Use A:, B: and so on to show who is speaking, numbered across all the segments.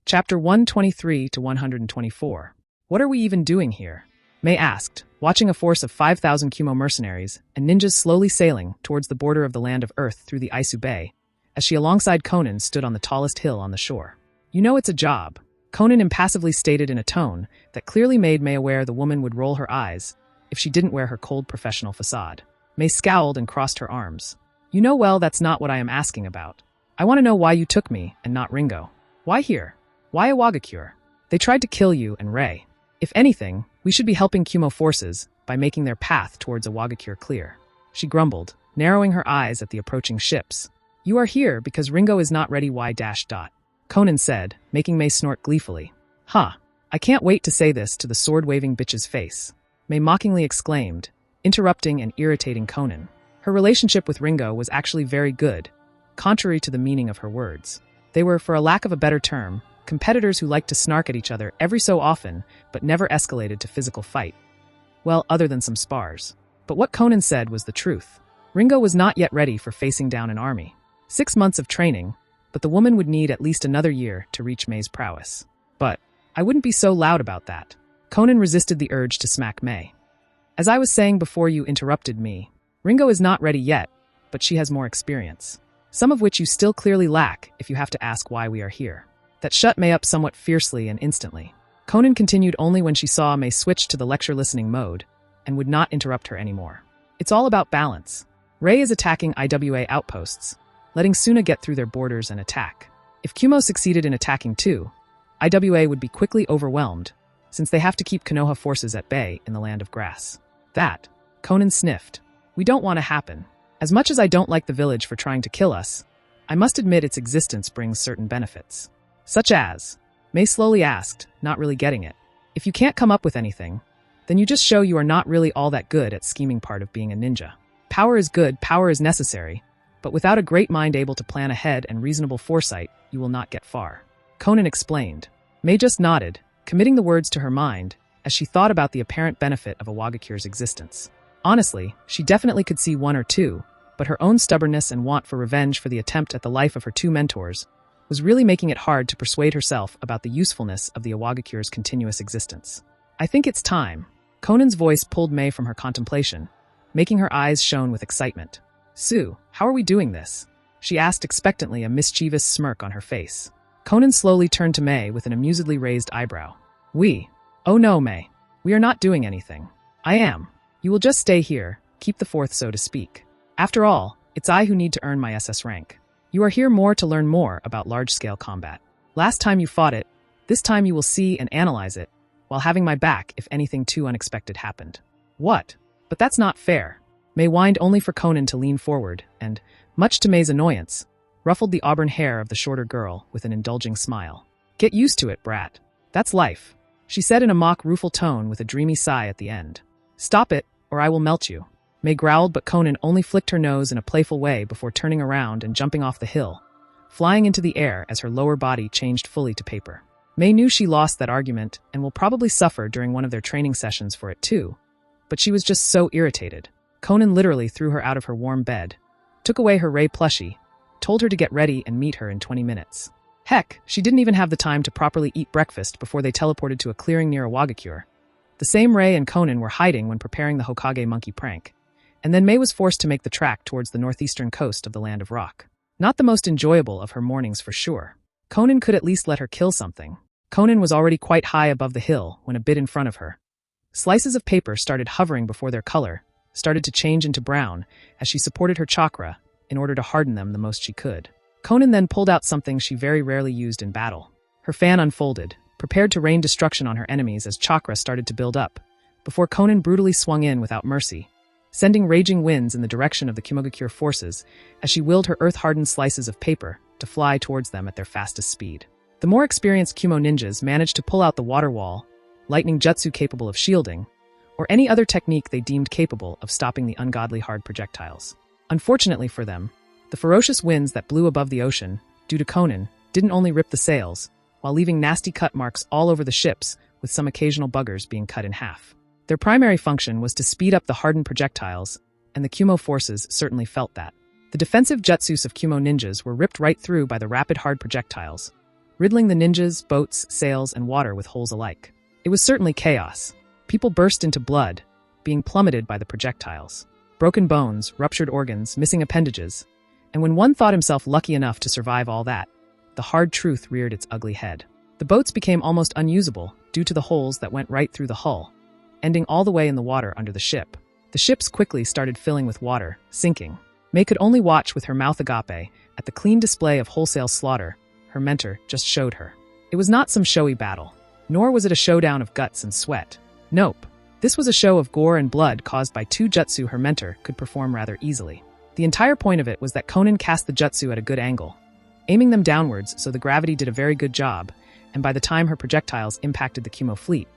A: Chapter 123 to 124. What are we even doing here? Mei asked, watching a force of 5,000 Kumo mercenaries and ninjas slowly sailing towards the border of the land of Earth through the Isu Bay, as she alongside Conan stood on the tallest hill on the shore. You know it's a job, Conan impassively stated in a tone that clearly made Mei aware the woman would roll her eyes if she didn't wear her cold professional facade. Mei scowled and crossed her arms. You know well that's not what I am asking about. I want to know why you took me and not Ringo. Why here? Why Iwagakure? They tried to kill you and Rei. If anything, we should be helping Kumo forces by making their path towards Iwagakure clear. She grumbled, narrowing her eyes at the approaching ships. You are here because Ringo is not ready y-. Conan said, making Mei snort gleefully. Huh. I can't wait to say this to the sword-waving bitch's face. Mei mockingly exclaimed, interrupting and irritating Conan. Her relationship with Ringo was actually very good, contrary to the meaning of her words. They were, for a lack of a better term, competitors who liked to snark at each other every so often, but never escalated to physical fight. Well, other than some spars. But what Conan said was the truth. Ringo was not yet ready for facing down an army. 6 months of training, but the woman would need at least another year to reach Mei's prowess. But I wouldn't be so loud about that. Conan resisted the urge to smack Mei. As I was saying before you interrupted me, Ringo is not ready yet, but she has more experience. Some of which you still clearly lack if you have to ask why we are here. That shut Mei up somewhat fiercely and instantly. Conan continued only when she saw Mei switch to the lecture-listening mode and would not interrupt her anymore. It's all about balance. Rei is attacking IWA outposts, letting Suna get through their borders and attack. If Kumo succeeded in attacking too, IWA would be quickly overwhelmed, since they have to keep Konoha forces at bay in the land of grass. That, Conan sniffed. We don't want to happen. As much as I don't like the village for trying to kill us, I must admit its existence brings certain benefits. Such as, Mei slowly asked, not really getting it. If you can't come up with anything, then you just show you are not really all that good at scheming part of being a ninja. Power is good, power is necessary, but without a great mind able to plan ahead and reasonable foresight, you will not get far. Conan explained. Mei just nodded, committing the words to her mind, as she thought about the apparent benefit of Iwagakure's existence. Honestly, she definitely could see one or two, but her own stubbornness and want for revenge for the attempt at the life of her two mentors was really making it hard to persuade herself about the usefulness of the Iwagakure's continuous existence. I think it's time. Conan's voice pulled Mei from her contemplation, making her eyes shone with excitement. Sue, how are we doing this? She asked expectantly, a mischievous smirk on her face. Conan slowly turned to Mei with an amusedly raised eyebrow. We? Oh no, Mei. We are not doing anything. I am. You will just stay here, keep the fourth so to speak. After all, it's I who need to earn my SS rank. You are here more to learn more about large-scale combat. Last time you fought it, this time you will see and analyze it, while having my back if anything too unexpected happened. What? But that's not fair. Mei whined only for Conan to lean forward and, much to Mei's annoyance, ruffled the auburn hair of the shorter girl with an indulging smile. Get used to it, brat. That's life, she said in a mock rueful tone with a dreamy sigh at the end. Stop it, or I will melt you. Mei growled, but Conan only flicked her nose in a playful way before turning around and jumping off the hill, flying into the air as her lower body changed fully to paper. Mei knew she lost that argument and will probably suffer during one of their training sessions for it too, but she was just so irritated. Conan literally threw her out of her warm bed, took away her Rei plushie, told her to get ready and meet her in 20 minutes. Heck, she didn't even have the time to properly eat breakfast before they teleported to a clearing near Iwagakure. The same Rei and Conan were hiding when preparing the Hokage monkey prank. And then Mei was forced to make the track towards the northeastern coast of the Land of Rock. Not the most enjoyable of her mornings for sure. Conan could at least let her kill something. Conan was already quite high above the hill when a bit in front of her. Slices of paper started hovering before their color, started to change into brown as she supported her chakra in order to harden them the most she could. Conan then pulled out something she very rarely used in battle. Her fan unfolded, prepared to rain destruction on her enemies as chakra started to build up, before Conan brutally swung in without mercy, sending raging winds in the direction of the Kimogakure forces as she willed her earth-hardened slices of paper to fly towards them at their fastest speed. The more experienced Kumo ninjas managed to pull out the water wall, lightning jutsu capable of shielding, or any other technique they deemed capable of stopping the ungodly hard projectiles. Unfortunately for them, the ferocious winds that blew above the ocean, due to Conan, didn't only rip the sails, while leaving nasty cut marks all over the ships, with some occasional buggers being cut in half. Their primary function was to speed up the hardened projectiles, and the Kumo forces certainly felt that. The defensive jutsus of Kumo ninjas were ripped right through by the rapid hard projectiles, riddling the ninjas, boats, sails, and water with holes alike. It was certainly chaos. People burst into blood, being plummeted by the projectiles. Broken bones, ruptured organs, missing appendages. And when one thought himself lucky enough to survive all that, the hard truth reared its ugly head. The boats became almost unusable due to the holes that went right through the hull, ending all the way in the water under the ship. The ships quickly started filling with water, sinking. May could only watch with her mouth agape at the clean display of wholesale slaughter her mentor just showed her. It was not some showy battle, nor was it a showdown of guts and sweat. Nope. This was a show of gore and blood caused by two jutsu her mentor could perform rather easily. The entire point of it was that Konan cast the jutsu at a good angle, aiming them downwards so the gravity did a very good job, and by the time her projectiles impacted the Kumo fleet,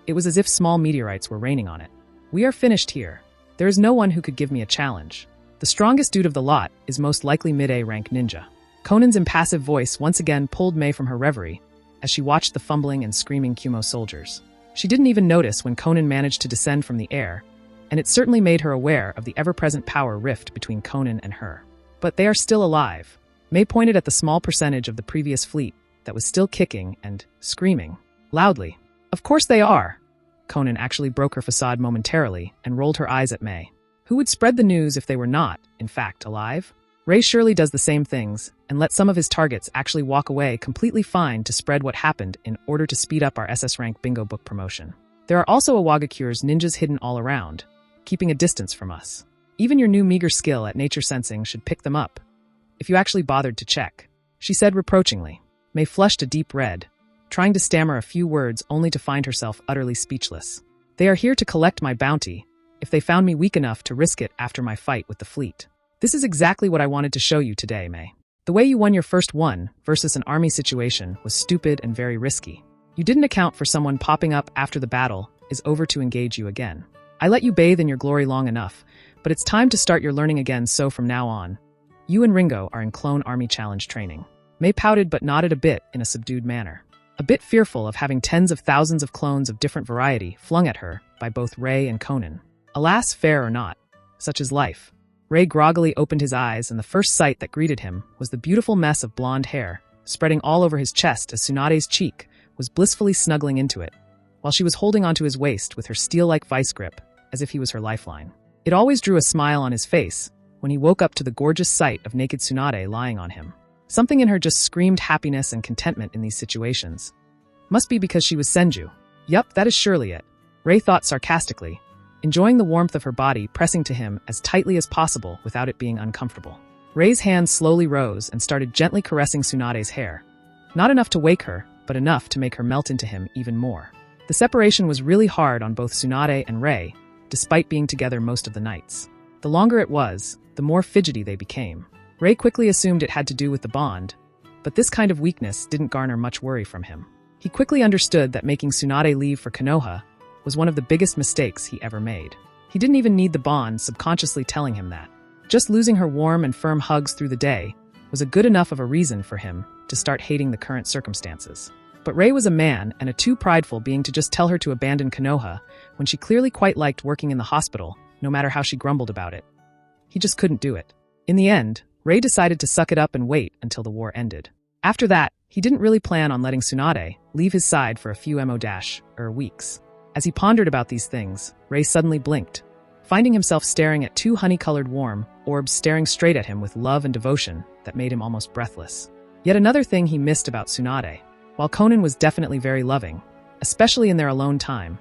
A: it was as if small meteorites were raining on it. We are finished here. There is no one who could give me a challenge. The strongest dude of the lot is most likely mid-A rank ninja. Konan's impassive voice once again pulled May from her reverie as she watched the fumbling and screaming Kumo soldiers. She didn't even notice when Konan managed to descend from the air, and it certainly made her aware of the ever-present power rift between Konan and her. But they are still alive. May pointed at the small percentage of the previous fleet that was still kicking and screaming loudly. Of course they are. Konan actually broke her facade momentarily and rolled her eyes at May. Who would spread the news if they were not, in fact, alive? Ray surely does the same things and let some of his targets actually walk away completely fine to spread what happened in order to speed up our SS rank bingo book promotion. There are also Awagakure's ninjas hidden all around, keeping a distance from us. Even your new meager skill at nature sensing should pick them up, if you actually bothered to check, she said reproachingly. May flushed a deep red, trying to stammer a few words only to find herself utterly speechless. They are here to collect my bounty, if they found me weak enough to risk it after my fight with the fleet. This is exactly what I wanted to show you today, May. The way you won your first one versus an army situation was stupid and very risky. You didn't account for someone popping up after the battle is over to engage you again. I let you bathe in your glory long enough, but it's time to start your learning again, so from now on, you and Ringo are in clone army challenge training. May pouted but nodded a bit in a subdued manner, a bit fearful of having tens of thousands of clones of different variety flung at her by both Ray and Konan. Alas, fair or not, such is life. Ray groggily opened his eyes, and the first sight that greeted him was the beautiful mess of blonde hair spreading all over his chest as Tsunade's cheek was blissfully snuggling into it, while she was holding onto his waist with her steel-like vice grip, as if he was her lifeline. It always drew a smile on his face when he woke up to the gorgeous sight of naked Tsunade lying on him. Something in her just screamed happiness and contentment in these situations. Must be because she was Senju. Yup, that is surely it, Ray thought sarcastically, enjoying the warmth of her body pressing to him as tightly as possible without it being uncomfortable. Ray's hand slowly rose and started gently caressing Tsunade's hair. Not enough to wake her, but enough to make her melt into him even more. The separation was really hard on both Tsunade and Ray, despite being together most of the nights. The longer it was, the more fidgety they became. Ray quickly assumed it had to do with the bond, but this kind of weakness didn't garner much worry from him. He quickly understood that making Tsunade leave for Konoha was one of the biggest mistakes he ever made. He didn't even need the bond subconsciously telling him that. Just losing her warm and firm hugs through the day was a good enough of a reason for him to start hating the current circumstances. But Ray was a man and a too prideful being to just tell her to abandon Konoha when she clearly quite liked working in the hospital, no matter how she grumbled about it. He just couldn't do it. In the end, Ray decided to suck it up and wait until the war ended. After that, he didn't really plan on letting Tsunade leave his side for a few weeks. As he pondered about these things, Ray suddenly blinked, finding himself staring at two honey-colored warm orbs staring straight at him with love and devotion that made him almost breathless. Yet another thing he missed about Tsunade. While Konan was definitely very loving, especially in their alone time,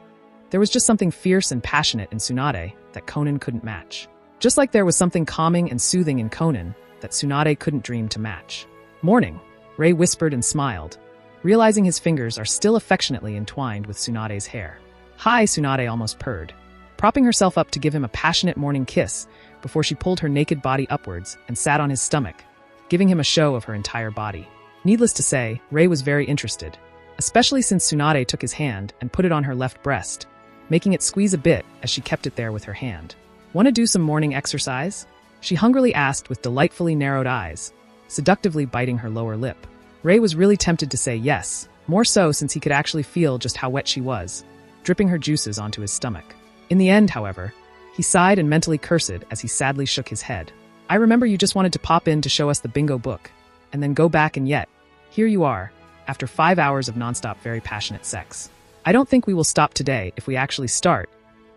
A: there was just something fierce and passionate in Tsunade that Konan couldn't match. Just like there was something calming and soothing in Konan that Tsunade couldn't dream to match. Morning, Ray whispered and smiled, realizing his fingers are still affectionately entwined with Tsunade's hair. Hi, Tsunade almost purred, propping herself up to give him a passionate morning kiss before she pulled her naked body upwards and sat on his stomach, giving him a show of her entire body. Needless to say, Ray was very interested, especially since Tsunade took his hand and put it on her left breast, making it squeeze a bit as she kept it there with her hand. Want to do some morning exercise? She hungrily asked with delightfully narrowed eyes, seductively biting her lower lip. Ray was really tempted to say yes, more so since he could actually feel just how wet she was, dripping her juices onto his stomach. In the end, however, he sighed and mentally cursed as he sadly shook his head. I remember you just wanted to pop in to show us the bingo book, and then go back, and yet, here you are, after 5 hours of nonstop very passionate sex. I don't think we will stop today if we actually start,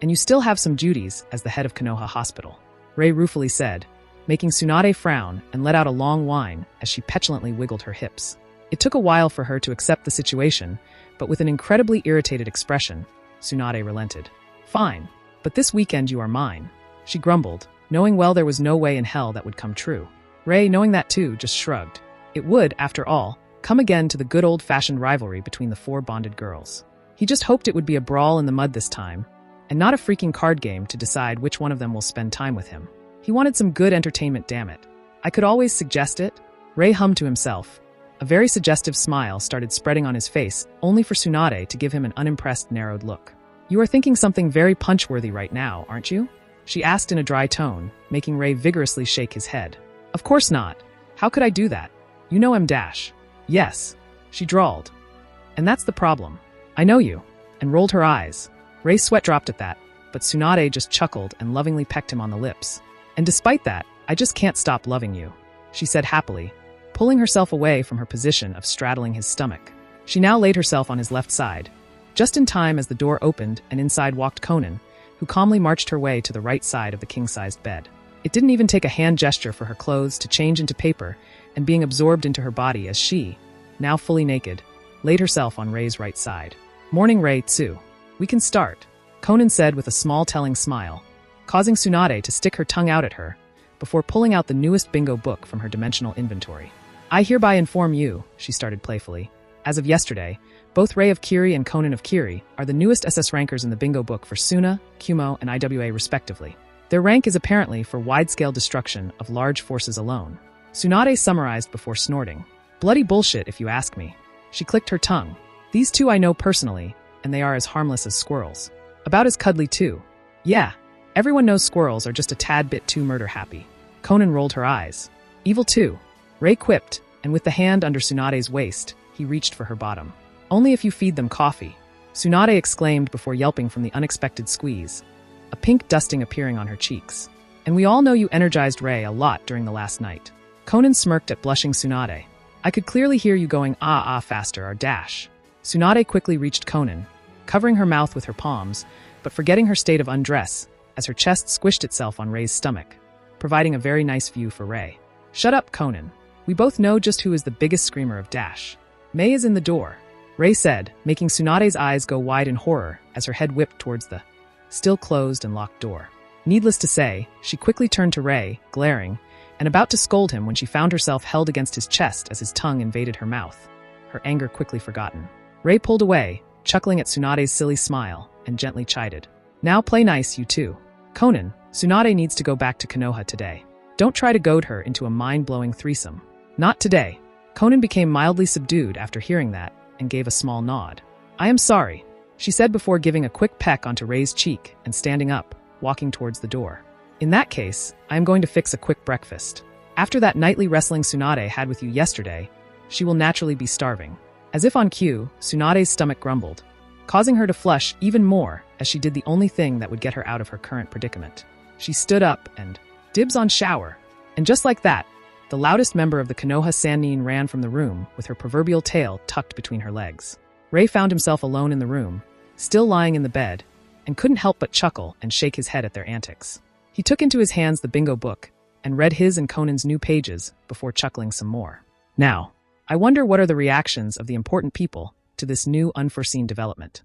A: and you still have some duties as the head of Konoha Hospital, Rei ruefully said, making Tsunade frown and let out a long whine as she petulantly wiggled her hips. It took a while for her to accept the situation, but with an incredibly irritated expression, Tsunade relented. Fine, but this weekend you are mine, she grumbled, knowing well there was no way in hell that would come true. Rei, knowing that too, just shrugged. It would, after all, come again to the good old-fashioned rivalry between the 4 bonded girls. He just hoped it would be a brawl in the mud this time, and not a freaking card game to decide which one of them will spend time with him. He wanted some good entertainment, damn it. I could always suggest it. Rei hummed to himself. A very suggestive smile started spreading on his face, only for Tsunade to give him an unimpressed, narrowed look. You are thinking something very punch-worthy right now, aren't you? She asked in a dry tone, making Rei vigorously shake his head. Of course not. How could I do that? You know I'm Dash. Yes, she drawled. And that's the problem. I know you. And rolled her eyes. Rei's sweat dropped at that, but Tsunade just chuckled and lovingly pecked him on the lips. And despite that, I just can't stop loving you, she said happily, pulling herself away from her position of straddling his stomach. She now laid herself on his left side, just in time as the door opened and inside walked Conan, who calmly marched her way to the right side of the king-sized bed. It didn't even take a hand gesture for her clothes to change into paper and being absorbed into her body as she, now fully naked, laid herself on Rei's right side. Morning, Rei Tsu. We can start, Conan said with a small telling smile, causing Tsunade to stick her tongue out at her, before pulling out the newest bingo book from her dimensional inventory. I hereby inform you, she started playfully. As of yesterday, both Rei of Kiri and Conan of Kiri are the newest SS rankers in the bingo book for Suna, Kumo, and IWA respectively. Their rank is apparently for wide-scale destruction of large forces alone. Tsunade summarized before snorting. Bloody bullshit if you ask me. She clicked her tongue. These two I know personally, and they are as harmless as squirrels. About as cuddly too. Yeah. Everyone knows squirrels are just a tad bit too murder-happy. Conan rolled her eyes. Evil too, Rei quipped, and with the hand under Tsunade's waist, he reached for her bottom. Only if you feed them coffee, Tsunade exclaimed before yelping from the unexpected squeeze, a pink dusting appearing on her cheeks. And we all know you energized Rei a lot during the last night. Conan smirked at blushing Tsunade. I could clearly hear you going ah faster or dash. Tsunade quickly reached Conan, covering her mouth with her palms, but forgetting her state of undress, as her chest squished itself on Rei's stomach, providing a very nice view for Rei. Shut up, Conan. We both know just who is the biggest screamer of Dash. Mei is in the door, Rei said, making Tsunade's eyes go wide in horror as her head whipped towards the still closed and locked door. Needless to say, she quickly turned to Rei, glaring, and about to scold him when she found herself held against his chest as his tongue invaded her mouth, her anger quickly forgotten. Rei pulled away, chuckling at Tsunade's silly smile, and gently chided. Now play nice, you two. Conan, Tsunade needs to go back to Konoha today. Don't try to goad her into a mind-blowing threesome. Not today. Conan became mildly subdued after hearing that, and gave a small nod. I am sorry, she said before giving a quick peck onto Rei's cheek and standing up, walking towards the door. In that case, I am going to fix a quick breakfast. After that nightly wrestling Tsunade had with you yesterday, she will naturally be starving. As if on cue, Tsunade's stomach grumbled, causing her to flush even more as she did the only thing that would get her out of her current predicament. She stood up and, dibs on shower. And just like that, the loudest member of the Konoha Sannin ran from the room with her proverbial tail tucked between her legs. Rei found himself alone in the room, still lying in the bed, and couldn't help but chuckle and shake his head at their antics. He took into his hands the bingo book and read his and Conan's new pages before chuckling some more. Now, I wonder what are the reactions of the important people to this new unforeseen development.